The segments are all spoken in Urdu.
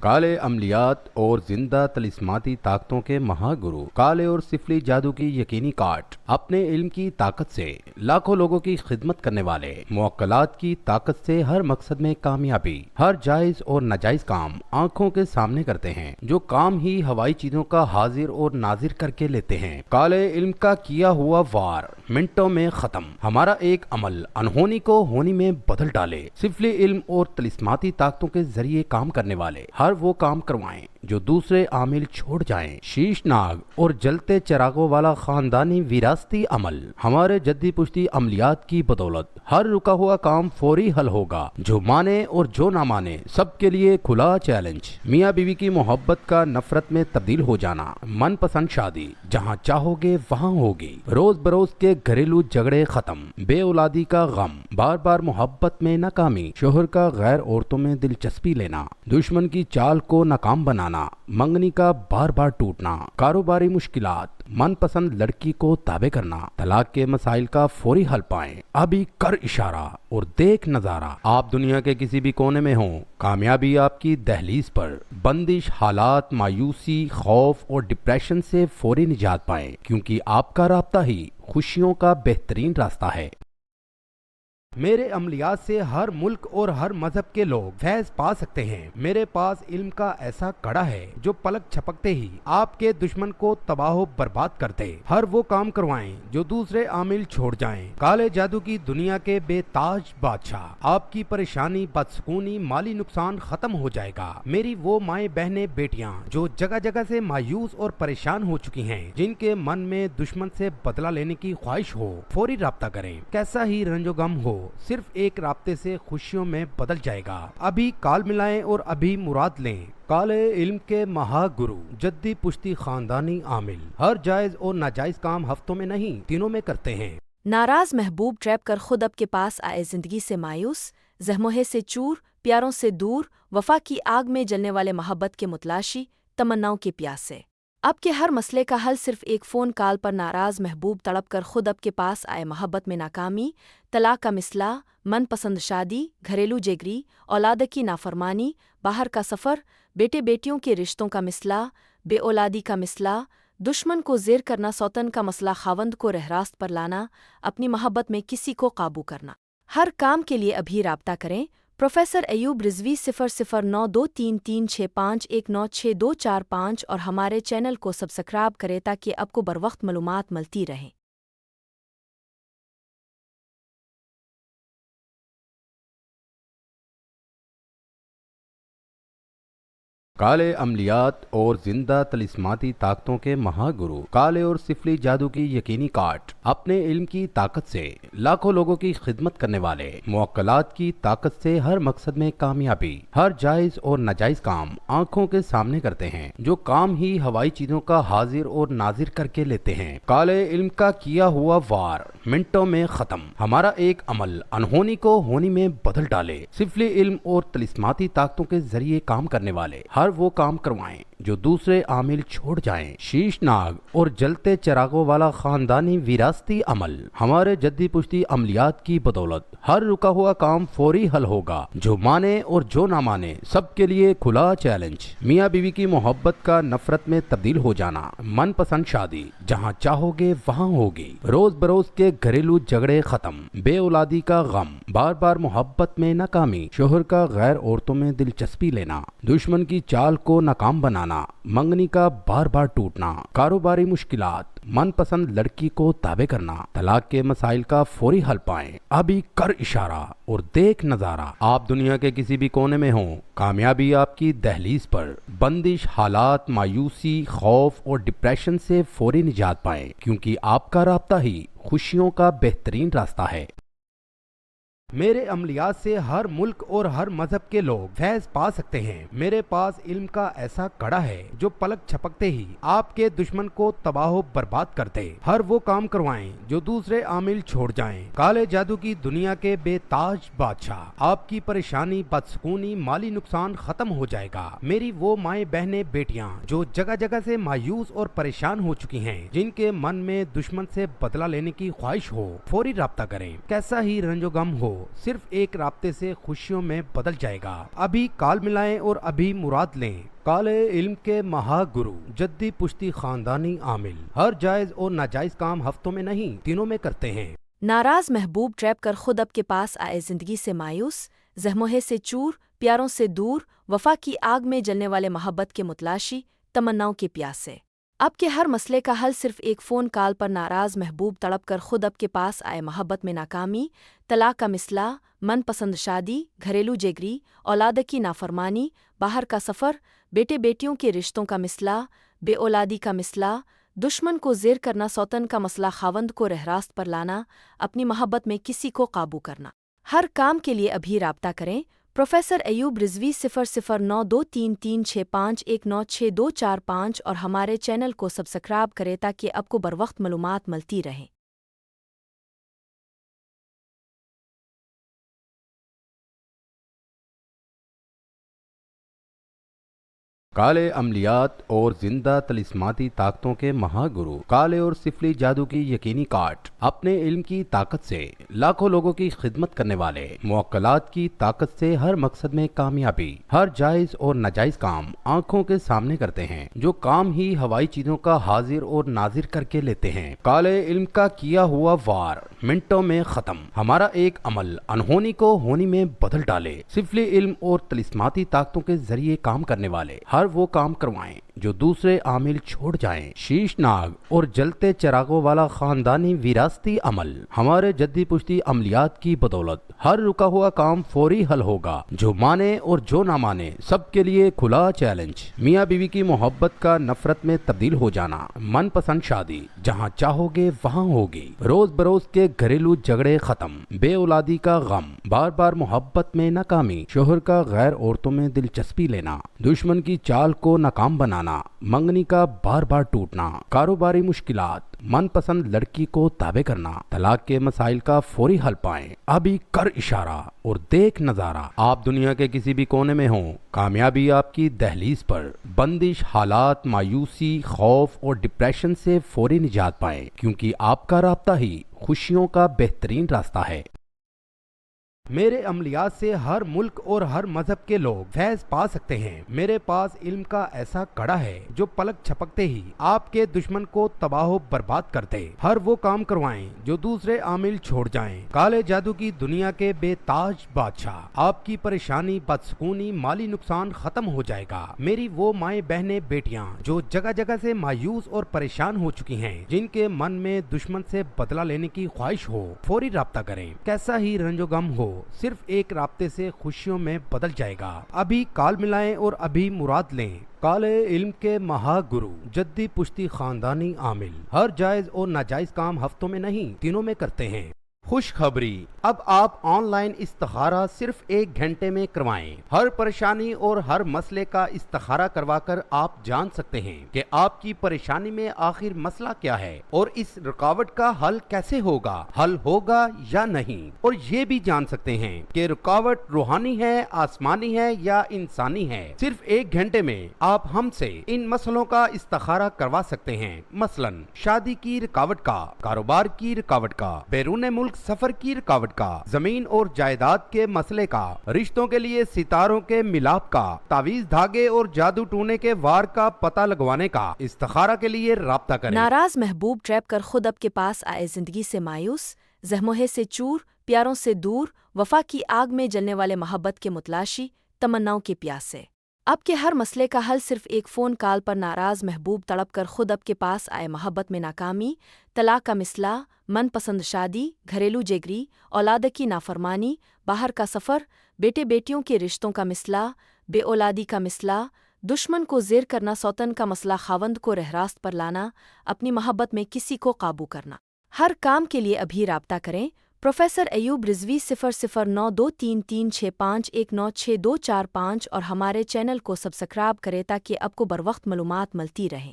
کالے عملیات اور زندہ طلسماتی طاقتوں کے مہاگرو، کالے اور سفلی جادو کی یقینی کاٹ، اپنے علم کی طاقت سے لاکھوں لوگوں کی خدمت کرنے والے، موکلات کی طاقت سے ہر مقصد میں کامیابی، ہر جائز اور ناجائز کام آنکھوں کے سامنے کرتے ہیں، جو کام ہی ہوائی چیزوں کا حاضر اور ناظر کر کے لیتے ہیں۔ کالے علم کا کیا ہوا وار منٹوں میں ختم، ہمارا ایک عمل انہونی کو ہونی میں بدل ڈالے۔ سفلی علم اور طلسماتی طاقتوں کے ذریعے کام کرنے والے ہر وہ کام کروائیں جو دوسرے عامل چھوڑ جائیں۔ شیش ناگ اور جلتے چراغوں والا خاندانی وراثتی عمل، ہمارے جدی پشتی عملیات کی بدولت ہر رکا ہوا کام فوری حل ہوگا۔ جو مانے اور جو نہ مانے سب کے لیے کھلا چیلنج۔ میاں بیوی کی محبت کا نفرت میں تبدیل ہو جانا، من پسند شادی جہاں چاہو گے وہاں ہوگی۔ روز بروز کے گھریلو جھگڑے ختم، بے اولادی کا غم، بار بار محبت میں ناکامی، شوہر کا غیر عورتوں میں دلچسپی لینا، دشمن کی چال کو ناکام بنانا، منگنی کا بار بار ٹوٹنا، کاروباری مشکلات، من پسند لڑکی کو تابع کرنا، طلاق کے مسائل کا فوری حل پائیں۔ ابھی کر اشارہ اور دیکھ نظارہ۔ آپ دنیا کے کسی بھی کونے میں ہوں، کامیابی آپ کی دہلیز پر۔ بندش حالات، مایوسی، خوف اور ڈپریشن سے فوری نجات پائیں، کیونکہ آپ کا رابطہ ہی خوشیوں کا بہترین راستہ ہے۔ میرے عملیات سے ہر ملک اور ہر مذہب کے لوگ فیض پا سکتے ہیں۔ میرے پاس علم کا ایسا کڑا ہے جو پلک چھپکتے ہی آپ کے دشمن کو تباہ و برباد کر دے۔ ہر وہ کام کروائیں جو دوسرے عامل چھوڑ جائیں۔ کالے جادو کی دنیا کے بے تاج بادشاہ، آپ کی پریشانی، بدسکونی، مالی نقصان ختم ہو جائے گا۔ میری وہ مائیں بہنیں بیٹیاں جو جگہ جگہ سے مایوس اور پریشان ہو چکی ہیں، جن کے من میں دشمن سے بدلہ لینے کی خواہش ہو، فوری رابطہ کریں۔ کیسا ہی رنج و غم ہو، صرف ایک رابطے سے خوشیوں میں بدل جائے گا۔ ابھی کال ملائیں اور ابھی مراد لیں۔ کالے علم کے مہاگرو، جدی پشتی خاندانی عامل، ہر جائز اور ناجائز کام ہفتوں میں نہیں دنوں میں کرتے ہیں۔ ناراض محبوب ٹریپ کر خود اب کے پاس آئے، زندگی سے مایوس، زہموہے سے چور، پیاروں سے دور، وفا کی آگ میں جلنے والے محبت کے متلاشی، تمناؤں کے پیاسے۔ اب کے ہر مسئلے کا حل صرف ایک فون کال پر۔ ناراض محبوب تڑپ کر خود اب کے پاس آئے، محبت میں ناکامی، طلاق کا مسئلہ، من پسند شادی، گھریلو جیگری، اولاد کی نافرمانی، باہر کا سفر، بیٹے بیٹیوں کے رشتوں کا مسئلہ، بے اولادی کا مسئلہ، دشمن کو زیر کرنا، سوتن کا مسئلہ، خاوند کو رہ راست پر لانا، اپنی محبت میں کسی کو قابو کرنا۔ ہر کام کے لیے ابھی رابطہ کریں۔ پروفیسر ایوب رضوی 00923365196245 اور ہمارے چینل کو سبسکرائب کریں تاکہ آپ کو بروقت معلومات ملتی رہیں۔ کالے عملیات اور زندہ طلسماتی طاقتوں کے مہاگرو، کالے اور سفلی جادو کی یقینی کاٹ، اپنے علم کی طاقت سے لاکھوں لوگوں کی خدمت کرنے والے، موکلات کی طاقت سے ہر مقصد میں کامیابی، ہر جائز اور ناجائز کام آنکھوں کے سامنے کرتے ہیں، جو کام ہی ہوائی چیزوں کا حاضر اور ناظر کر کے لیتے ہیں۔ کالے علم کا کیا ہوا وار منٹوں میں ختم، ہمارا ایک عمل انہونی کو ہونی میں بدل ڈالے۔ سفلی علم اور طلسماتی طاقتوں کے ذریعے کام کرنے والے ہر وہ کام کروائیں جو دوسرے عامل چھوڑ جائیں۔ شیش ناگ اور جلتے چراغوں والا خاندانی وراثتی عمل، ہمارے جدی پشتی عملیات کی بدولت ہر رکا ہوا کام فوری حل ہوگا۔ جو مانے اور جو نہ مانے سب کے لیے کھلا چیلنج۔ میاں بیوی کی محبت کا نفرت میں تبدیل ہو جانا، من پسند شادی جہاں چاہو گے وہاں ہوگی۔ روز بروز کے گھریلو جھگڑے ختم، بے اولادی کا غم، بار بار محبت میں ناکامی، شوہر کا غیر عورتوں میں دلچسپی لینا، دشمن کی چال کو ناکام بنانا، منگنی کا بار بار ٹوٹنا، کاروباری مشکلات، من پسند لڑکی کو تابع کرنا، طلاق کے مسائل کا فوری حل پائیں۔ ابھی کر اشارہ اور دیکھ نظارہ۔ آپ دنیا کے کسی بھی کونے میں ہوں، کامیابی آپ کی دہلیز پر۔ بندش حالات، مایوسی، خوف اور ڈپریشن سے فوری نجات پائیں، کیونکہ آپ کا رابطہ ہی خوشیوں کا بہترین راستہ ہے۔ میرے عملیات سے ہر ملک اور ہر مذہب کے لوگ فیض پا سکتے ہیں۔ میرے پاس علم کا ایسا کڑا ہے جو پلک چھپکتے ہی آپ کے دشمن کو تباہ و برباد کر دے۔ ہر وہ کام کروائیں جو دوسرے عامل چھوڑ جائیں۔ کالے جادو کی دنیا کے بے تاج بادشاہ، آپ کی پریشانی، بدسکونی، مالی نقصان ختم ہو جائے گا۔ میری وہ مائیں بہنیں بیٹیاں جو جگہ جگہ سے مایوس اور پریشان ہو چکی ہیں، جن کے من میں دشمن سے بدلہ لینے کی خواہش ہو، فوری رابطہ کریں۔ کیسا ہی رنج و غم ہو، صرف ایک رابطے سے خوشیوں میں بدل جائے گا۔ ابھی کال ملائیں اور ابھی مراد لیں۔ کالے علم کے مہا گرو، جدی پشتی خاندانی عامل، ہر جائز اور ناجائز کام ہفتوں میں نہیں دنوں میں کرتے ہیں۔ ناراض محبوب ٹریپ کر خود اب کے پاس آئے زندگی سے مایوس، زہموہے سے چور، پیاروں سے دور، وفا کی آگ میں جلنے والے محبت کے متلاشی، تمناؤں کے پیاسے۔ اب کے ہر مسئلے کا حل صرف ایک فون کال پر ناراض محبوب تڑپ کر خود اب کے پاس آئے محبت میں ناکامی، طلاق کا مسئلہ، من پسند شادی، گھریلو جگری، اولاد کی نافرمانی، باہر کا سفر، بیٹے بیٹیوں کے رشتوں کا مسئلہ، بے اولادی کا مسئلہ، دشمن کو زیر کرنا، سوتن کا مسئلہ، خاوند کو رہراست پر لانا، اپنی محبت میں کسی کو قابو کرنا۔ ہر کام کے لیے ابھی رابطہ کریں۔ پروفیسر ایوب رضوی 00923365196245 اور ہمارے چینل کو سبسکرائب کریں تاکہ آپ کو بروقت معلومات ملتی رہیں۔ کالے عملیات اور زندہ طلسماتی طاقتوں کے مہا گرو، کالے اور سفلی جادو کی یقینی کاٹ، اپنے علم کی طاقت سے لاکھوں لوگوں کی خدمت کرنے والے، موکلات کی طاقت سے ہر مقصد میں کامیابی، ہر جائز اور ناجائز کام آنکھوں کے سامنے کرتے ہیں، جو کام ہی ہوائی چیزوں کا حاضر اور ناظر کر کے لیتے ہیں۔ کالے علم کا کیا ہوا وار منٹوں میں ختم، ہمارا ایک عمل انہونی کو ہونی میں بدل ڈالے۔ سفلی علم اور طلسماتی طاقتوں کے ذریعے کام کرنے والے ہر وہ کام کروائیں جو دوسرے عامل چھوڑ جائیں۔ شیش ناگ اور جلتے چراغوں والا خاندانی وراثتی عمل، ہمارے جدی پشتی عملیات کی بدولت ہر رکا ہوا کام فوری حل ہوگا۔ جو مانے اور جو نہ مانے سب کے لیے کھلا چیلنج۔ میاں بیوی کی محبت کا نفرت میں تبدیل ہو جانا، من پسند شادی جہاں چاہو گے وہاں ہوگی، روز بروز کے گھریلو جھگڑے ختم، بے اولادی کا غم، بار بار محبت میں ناکامی، شوہر کا غیر عورتوں میں دلچسپی لینا، دشمن کی چال کو ناکام بنانا، منگنی کا بار بار ٹوٹنا، کاروباری مشکلات، من پسند لڑکی کو تابع کرنا، طلاق کے مسائل کا فوری حل پائیں۔ ابھی کر اشارہ اور دیکھ نظارہ، آپ دنیا کے کسی بھی کونے میں ہوں، کامیابی آپ کی دہلیز پر۔ بندش حالات، مایوسی، خوف اور ڈپریشن سے فوری نجات پائیں، کیونکہ آپ کا رابطہ ہی خوشیوں کا بہترین راستہ ہے۔ میرے عملیات سے ہر ملک اور ہر مذہب کے لوگ فیض پا سکتے ہیں۔ میرے پاس علم کا ایسا کڑا ہے جو پلک چھپکتے ہی آپ کے دشمن کو تباہ و برباد کر دے۔ ہر وہ کام کروائیں جو دوسرے عامل چھوڑ جائیں۔ کالے جادو کی دنیا کے بے تاج بادشاہ، آپ کی پریشانی، بدسکونی، مالی نقصان ختم ہو جائے گا۔ میری وہ مائیں بہنیں بیٹیاں جو جگہ جگہ سے مایوس اور پریشان ہو چکی ہیں، جن کے من میں دشمن سے بدلہ لینے کی خواہش ہو، فوری رابطہ کریں۔ کیسا ہی رنج و غم ہو، صرف ایک رابطے سے خوشیوں میں بدل جائے گا۔ ابھی کال ملائیں اور ابھی مراد لیں۔ کالے علم کے مہا گرو، جدی پشتی خاندانی عامل، ہر جائز اور ناجائز کام ہفتوں میں نہیں دنوں میں کرتے ہیں۔ خوشخبری، اب آپ آن لائن استخارہ صرف 1 گھنٹے میں کروائیں۔ ہر پریشانی اور ہر مسئلے کا استخارہ کروا کر آپ جان سکتے ہیں کہ آپ کی پریشانی میں آخر مسئلہ کیا ہے اور اس رکاوٹ کا حل کیسے ہوگا، حل ہوگا یا نہیں، اور یہ بھی جان سکتے ہیں کہ رکاوٹ روحانی ہے، آسمانی ہے یا انسانی ہے۔ صرف 1 گھنٹے میں آپ ہم سے ان مسئلوں کا استخارہ کروا سکتے ہیں، مثلاً شادی کی رکاوٹ کا، کاروبار کی رکاوٹ کا، بیرون ملک سفر کی رکاوٹ کا، زمین اور جائیداد کے مسئلے کا، رشتوں کے لیے ستاروں کے ملاپ کا، تعویذ دھاگے اور جادو ٹونے کے وار کا پتہ لگوانے کا۔ استخارہ کے لیے رابطہ کریں۔ ناراض محبوب ٹریپ کر خود اب کے پاس آئے زندگی سے مایوس، زہموہے سے چور، پیاروں سے دور، وفا کی آگ میں جلنے والے محبت کے متلاشی، تمناؤں کے پیاسے۔ اب کے ہر مسئلے کا حل صرف ایک فون کال پر ناراض محبوب تڑپ کر خود اب کے پاس آئے محبت میں ناکامی، طلاق کا مسئلہ، من پسند شادی، گھریلو جگری، اولاد کی نافرمانی، باہر کا سفر، بیٹے بیٹیوں کے رشتوں کا مسئلہ، بے اولادی کا مسئلہ، دشمن کو زیر کرنا، سوتن کا مسئلہ، خاوند کو رہراست پر لانا، اپنی محبت میں کسی کو قابو کرنا۔ ہر کام کے لیے ابھی رابطہ کریں۔ پروفیسر ایوب رضوی 00923365196245 اور ہمارے چینل کو سبسکرائب کریں تاکہ آپ کو بروقت معلومات ملتی رہیں۔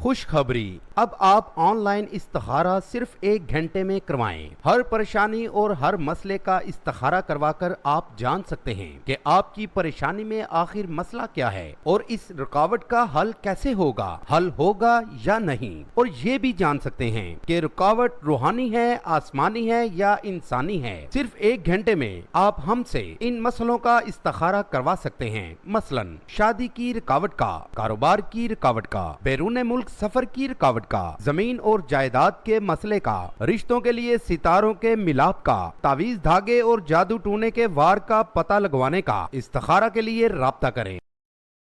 خوشخبری، اب آپ آن لائن استخارہ صرف 1 گھنٹے میں کروائیں۔ ہر پریشانی اور ہر مسئلے کا استخارہ کروا کر آپ جان سکتے ہیں کہ آپ کی پریشانی میں آخر مسئلہ کیا ہے اور اس رکاوٹ کا حل کیسے ہوگا، حل ہوگا یا نہیں، اور یہ بھی جان سکتے ہیں کہ رکاوٹ روحانی ہے، آسمانی ہے یا انسانی ہے۔ صرف 1 گھنٹے میں آپ ہم سے ان مسئلوں کا استخارہ کروا سکتے ہیں، مثلا شادی کی رکاوٹ کا، کاروبار کی رکاوٹ کا، بیرون ملک سفر کی رکاوٹ کا، زمین اور جائیداد کے مسئلے کا، رشتوں کے لیے ستاروں کے ملاپ کا، تعویذ دھاگے اور جادو ٹونے کے وار کا پتہ لگوانے کا۔ استخارہ کے لیے رابطہ کریں۔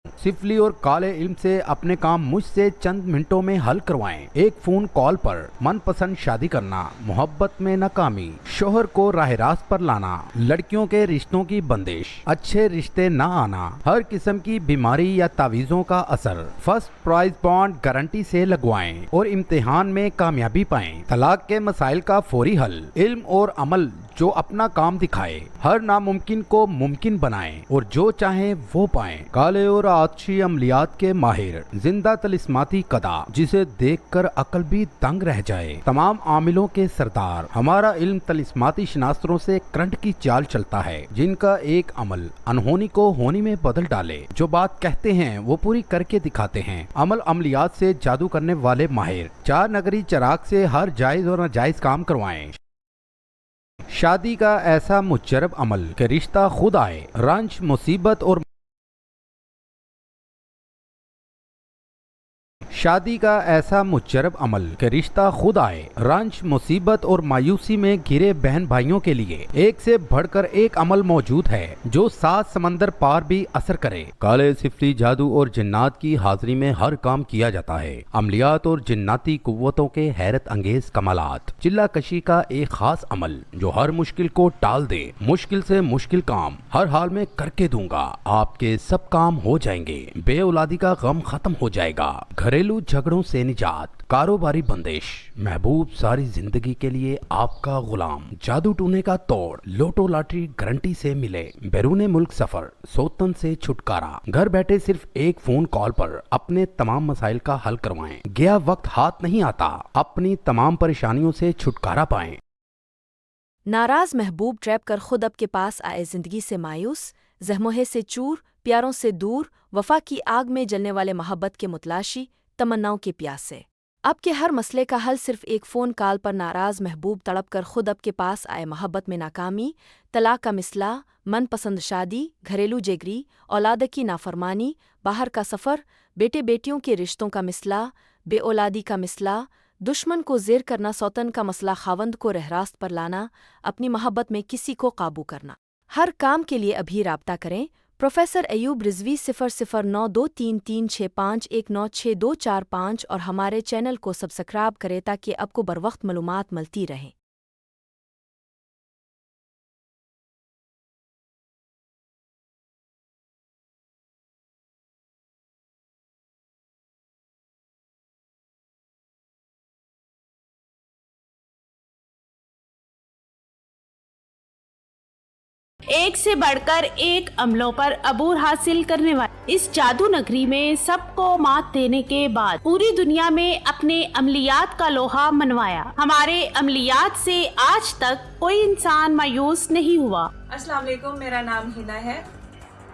سفلی اور کالے علم سے اپنے کام مجھ سے چند منٹوں میں حل کروائیں۔ ایک فون کال پر من پسند شادی کرنا، محبت میں ناکامی، شوہر کو راہ راست پر لانا، لڑکیوں کے رشتوں کی بندش، اچھے رشتے نہ آنا، ہر قسم کی بیماری یا تعویذوں کا اثر، فرسٹ پرائز بانڈ گارنٹی سے لگوائیں اور امتحان میں کامیابی پائیں۔ طلاق کے مسائل کا فوری حل، علم اور عمل جو اپنا کام دکھائے، ہر ناممکن کو ممکن بنائیں اور جو چاہیں وہ پائیں۔ کالے اور آتشی عملیات کے ماہر، زندہ طلسماتی قدا جسے دیکھ کر عقل بھی دنگ رہ جائے، تمام عاملوں کے سردار۔ ہمارا علم طلسماتی شناستروں سے کرنٹ کی چال چلتا ہے، جن کا ایک عمل انہونی کو ہونی میں بدل ڈالے۔ جو بات کہتے ہیں وہ پوری کر کے دکھاتے ہیں۔ عملیات سے جادو کرنے والے ماہر، 4 نگری چراغ سے ہر جائز اور ناجائز کام کروائیں۔ شادی کا ایسا مجرب عمل کہ رشتہ خود آئے، رنج مصیبت اور شادی کا ایسا مجرب عمل کہ رشتہ خود آئے، رنج مصیبت اور مایوسی میں گھرے بہن بھائیوں کے لیے ایک سے بڑھ کر ایک عمل موجود ہے جو 7 سمندر پار بھی اثر کرے۔ کالے سفلی جادو اور جنات کی حاضری میں ہر کام کیا جاتا ہے۔ عملیات اور جناتی قوتوں کے حیرت انگیز کمالات، چلہ کشی کا ایک خاص عمل جو ہر مشکل کو ٹال دے۔ مشکل سے مشکل کام ہر حال میں کر کے دوں گا، آپ کے سب کام ہو جائیں گے، بے اولادی کا غم ختم ہو جائے گا، گھریلو جھگڑوں سے نجات، کاروباری بندش، محبوب ساری زندگی کے لیے آپ کا غلام، جادو ٹونے کا توڑ، لوٹو لاٹری گارنٹی سے ملے، بیرون ملک سفر، سوتن سے چھٹکارا، گھر بیٹھے صرف ایک فون کال پر اپنے تمام مسائل کا حل کروائیں۔ گیا وقت ہاتھ نہیں آتا، اپنی تمام پریشانیوں سے چھٹکارا پائیں۔ ناراض محبوب ٹریپ کر خود اب کے پاس آئے زندگی سے مایوس، زہموہے سے چور، پیاروں سے دور، وفا کی آگ میں جلنے والے محبت کے متلاشی، تمناؤں کے پیاسے۔ اب کے ہر مسئلے کا حل صرف ایک فون کال پر ناراض محبوب تڑپ کر خود اب کے پاس آئے، محبت میں ناکامی، طلاق کا مسئلہ، من پسند شادی، گھریلو جگری، اولاد کی نافرمانی، باہر کا سفر، بیٹے بیٹیوں کے رشتوں کا مسئلہ، بے اولادی کا مسئلہ، دشمن کو زیر کرنا، سوتن کا مسئلہ، خاوند کو رہ راست پر لانا، اپنی محبت میں کسی کو قابو کرنا۔ ہر کام کے لیے ابھی رابطہ کریں۔ پروفیسر ایوب رضوی 00923365196245 اور ہمارے چینل کو سبسکرائب کریں تاکہ آپ کو بروقت معلومات ملتی رہیں۔ ایک سے بڑھ کر ایک عملوں پر عبور حاصل کرنے والے اس جادو نگری میں سب کو مات دینے کے بعد پوری دنیا میں اپنے عملیات کا لوہا منوایا۔ ہمارے عملیات سے آج تک کوئی انسان مایوس نہیں ہوا۔ السلام علیکم، میرا نام ہنا ہے۔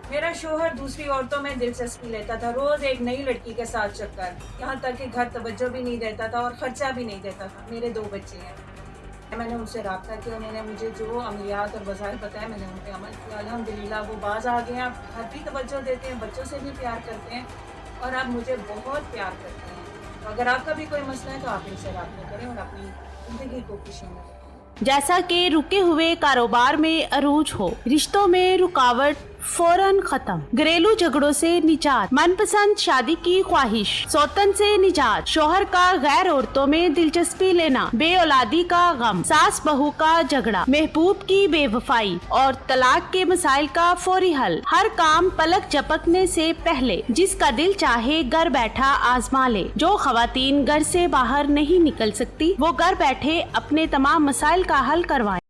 میرا شوہر دوسری عورتوں میں دلچسپی لیتا تھا، روز ایک نئی لڑکی کے ساتھ چکر، یہاں تک کہ گھر توجہ بھی نہیں دیتا تھا اور خرچہ بھی نہیں دیتا تھا۔ میرے 2 بچے ہیں۔ میں نے ان سے رابطہ کیا، انہوں نے مجھے جو عملیات اور وظائف بتائے، میں نے ان پہ عمل کیا۔ الحمدللہ وہ باز آ گئے ہیں، گھر بھی توجہ دیتے ہیں، بچوں سے بھی پیار کرتے ہیں اور اب مجھے بہت پیار کرتے ہیں۔ تو اگر آپ کا بھی کوئی مسئلہ ہے تو آپ ان سے رابطہ کریں اور اپنی زندگی کو خوشیوں میں رکھیں۔ جیسا کہ رکے ہوئے کاروبار میں عروج ہو، رشتوں میں رکاوٹ فوراً ختم، گھریلو جھگڑوں سے نجات، من پسند شادی کی خواہش، سوتن سے نجات، شوہر کا غیر عورتوں میں دلچسپی لینا، بے اولادی کا غم، ساس بہو کا جھگڑا، محبوب کی بے وفائی اور طلاق کے مسائل کا فوری حل، ہر کام پلک جھپکنے سے پہلے جس کا دل چاہے گھر بیٹھا آزما لے۔ جو خواتین گھر سے باہر نہیں نکل سکتی وہ گھر بیٹھے اپنے تمام مسائل کا حل کروائیں۔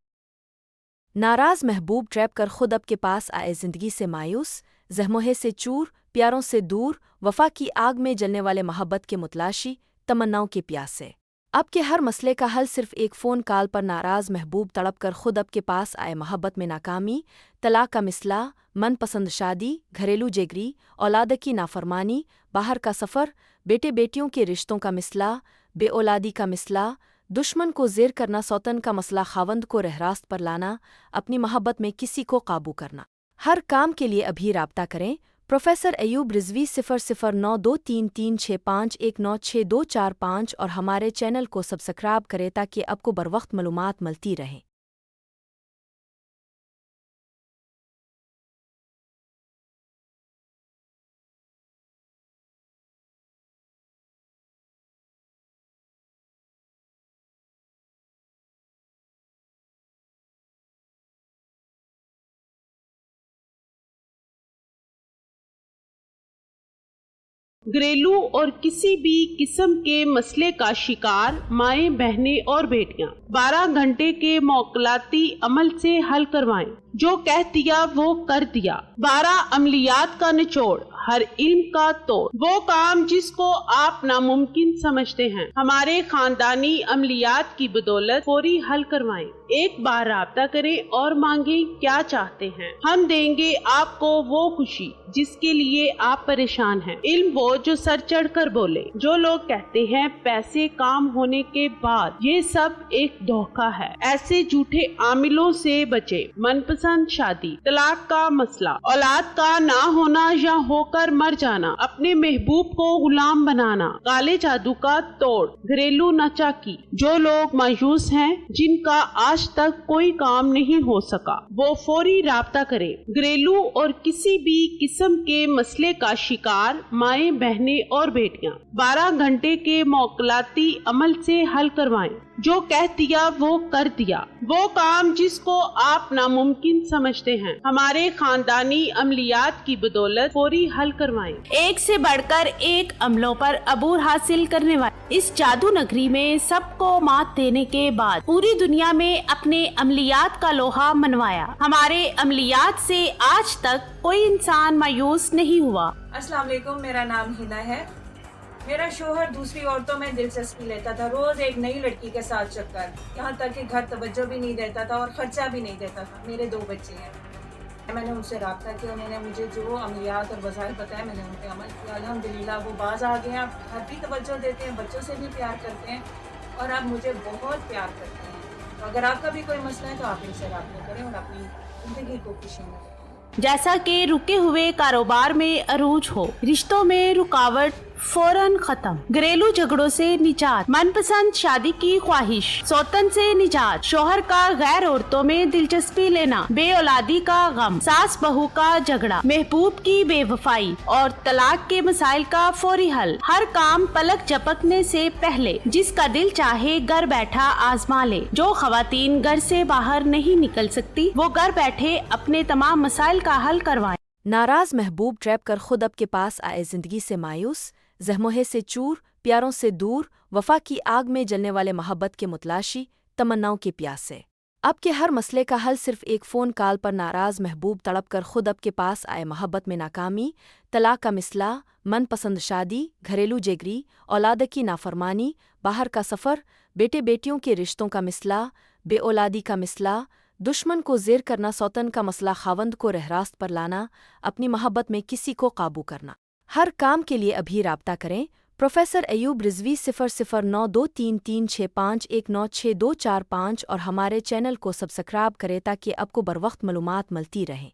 ناراض محبوب ٹریپ کر خود اب کے پاس آئے زندگی سے مایوس، زہموہے سے چور، پیاروں سے دور، وفا کی آگ میں جلنے والے محبت کے متلاشی، تمناؤں کے پیاسے۔ اب کے ہر مسئلے کا حل صرف ایک فون کال پر ناراض محبوب تڑپ کر خود اب کے پاس آئے۔ محبت میں ناکامی، طلاق کا مسئلہ، من پسند شادی، گھریلو جیگری، اولاد کی نافرمانی، باہر کا سفر، بیٹے بیٹیوں کے رشتوں کا مسئلہ، بے اولادی کا مسئلہ، دشمن کو زیر کرنا، سوتن کا مسئلہ، خاوند کو رہ راست پر لانا، اپنی محبت میں کسی کو قابو کرنا۔ ہر کام کے لیے ابھی رابطہ کریں پروفیسر ایوب رضوی 00923365196245 اور ہمارے چینل کو سبسکرائب کریں تاکہ آپ کو بروقت معلومات ملتی رہیں۔ گھریلو اور کسی بھی قسم کے مسئلے کا شکار مائیں، بہنیں اور بیٹیاں 12 گھنٹے کے موکلاتی عمل سے حل کروائیں۔ جو کہہ دیا وہ کر دیا، 12 عملیات کا نچوڑ، ہر علم کا توڑ، وہ کام جس کو آپ ناممکن سمجھتے ہیں، ہمارے خاندانی عملیات کی بدولت فوری حل کروائیں۔ ایک بار رابطہ کریں اور مانگیں کیا چاہتے ہیں، ہم دیں گے آپ کو وہ خوشی جس کے لیے آپ پریشان ہیں۔ علم وہ جو سر چڑھ کر بولے۔ جو لوگ کہتے ہیں پیسے کام ہونے کے بعد، یہ سب ایک دھوکہ ہے، ایسے جھوٹے عاملوں سے بچے۔ من پسند شادی، طلاق کا مسئلہ، اولاد کا نہ ہونا یا ہو کر مر جانا، اپنے محبوب کو غلام بنانا، کالے جادو کا توڑ، گھریلو ناچاکی۔ جو لوگ مایوس ہیں، جن کا آج تک کوئی کام نہیں ہو سکا، وہ فوری رابطہ کریں۔ گھریلو اور کسی بھی قسم کے مسئلے کا شکار مائیں، بہنیں اور بیٹیاں 12 گھنٹے کے موکلاتی عمل سے حل کروائیں۔ جو کہہ دیا وہ کر دیا، وہ کام جس کو آپ ناممکن سمجھتے ہیں، ہمارے خاندانی عملیات کی بدولت فوری حل کروائیں۔ ایک سے بڑھ کر ایک عملوں پر عبور حاصل کرنے والے اس جادو نگری میں سب کو مات دینے کے بعد پوری دنیا میں اپنے عملیات کا لوہا منوایا۔ ہمارے عملیات سے آج تک کوئی انسان مایوس نہیں ہوا۔ السلام علیکم، میرا نام ہنا ہے۔ میرا شوہر دوسری عورتوں میں دلچسپی لیتا تھا، روز ایک نئی لڑکی کے ساتھ چکر، یہاں تک کہ گھر توجہ بھی نہیں دیتا تھا اور خرچہ بھی نہیں دیتا تھا۔ میرے 2 بچے ہیں۔ میں نے ان سے رابطہ کیا، انہوں نے مجھے جو عملیات اور وظائف بتائے میں نے ان پہ عمل کیا۔ الحمدللہ وہ باز آ گئے ہیں، اب گھر بھی توجہ دیتے ہیں، بچوں سے بھی پیار کرتے ہیں اور اب مجھے بہت پیار کرتے ہیں۔ تو اگر آپ کا بھی کوئی مسئلہ ہے تو آپ ان سے رابطہ کریں اور اپنی زندگی کو خوشی میں رکھیں۔ جیسا کہ رکے ہوئے کاروبار میں عروج ہو، رشتوں میں رکاوٹ فوراً ختم، گھریلو جھگڑوں سے نجات، من پسند شادی کی خواہش، سوتن سے نجات، شوہر کا غیر عورتوں میں دلچسپی لینا، بے اولادی کا غم، ساس بہو کا جھگڑا، محبوب کی بے وفائی اور طلاق کے مسائل کا فوری حل۔ ہر کام پلک جھپکنے سے پہلے جس کا دل چاہے گھر بیٹھا آزما لے۔ جو خواتین گھر سے باہر نہیں نکل سکتی، وہ گھر بیٹھے اپنے تمام مسائل کا حل کروائیں۔ ناراض محبوب ٹریپ کر خود اب کے پاس آئے، زندگی سے مایوس، زہموہے سے چور، پیاروں سے دور، وفا کی آگ میں جلنے والے محبت کے متلاشی، تمناؤں کے پیاسے۔ اب کے ہر مسئلے کا حل صرف ایک فون کال پر ناراض محبوب تڑپ کر خود اب کے پاس آئے۔ محبت میں ناکامی، طلاق کا مسئلہ، من پسند شادی، گھریلو جیگری، اولاد کی نافرمانی، باہر کا سفر، بیٹے بیٹیوں کے رشتوں کا مسئلہ، بے اولادی کا مسئلہ، دشمن کو زیر کرنا، سوتن کا مسئلہ، خاوند کو رہ راست پر لانا، اپنی محبت میں کسی کو قابو کرنا۔ ہر کام کے لیے ابھی رابطہ کریں پروفیسر ایوب رضوی 00923365196245 اور ہمارے چینل کو سبسکرائب کریں تاکہ آپ کو بروقت معلومات ملتی رہیں۔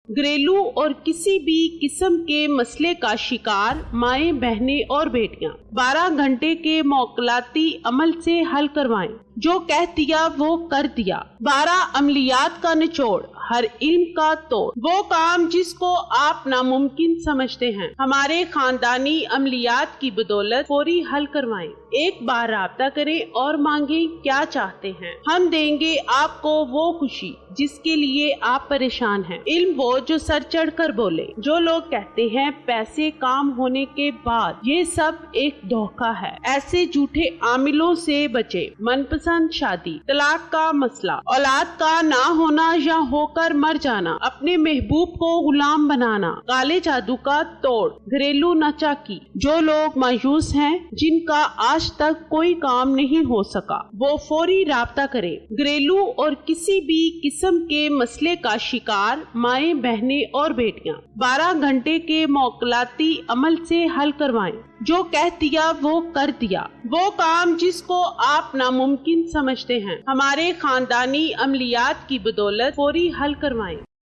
گھریلو اور کسی بھی قسم کے مسئلے کا شکار مائیں، بہنیں اور بیٹیاں 12 گھنٹے کے موکلاتی عمل سے حل کروائیں۔ جو کہہ دیا وہ کر دیا، 12 عملیات کا نچوڑ، ہر علم کا توڑ، وہ کام جس کو آپ ناممکن سمجھتے ہیں ہمارے خاندانی عملیات کی بدولت فوری حل کروائیں۔ ایک بار رابطہ کریں اور مانگیں کیا چاہتے ہیں، ہم دیں گے آپ کو وہ خوشی جس کے لیے آپ پریشان ہیں۔ علم وہ جو سر چڑھ کر بولے۔ جو لوگ کہتے ہیں پیسے کام ہونے کے بعد، یہ سب ایک دھوکہ ہے، ایسے جھوٹے عاملوں سے بچے۔ من پسند شادی، طلاق کا مسئلہ، اولاد کا نہ ہونا یا ہو کر مر جانا، اپنے محبوب کو غلام بنانا، کالے جادو کا توڑ، گھریلو ناچاکی۔ جو لوگ مایوس ہیں، جن کا آج تک کوئی کام نہیں ہو سکا، وہ فوری رابطہ کریں۔ گھریلو اور کسی بھی قسم کے مسئلے کا شکار مائیں، بہنیں اور بیٹیاں 12 گھنٹے کے موکلاتی عمل سے حل کروائیں۔ جو کہہ دیا وہ کر دیا، وہ کام جس کو آپ ناممکن سمجھتے ہیں ہمارے خاندانی عملیات کی بدولت فوری حل کروائیں۔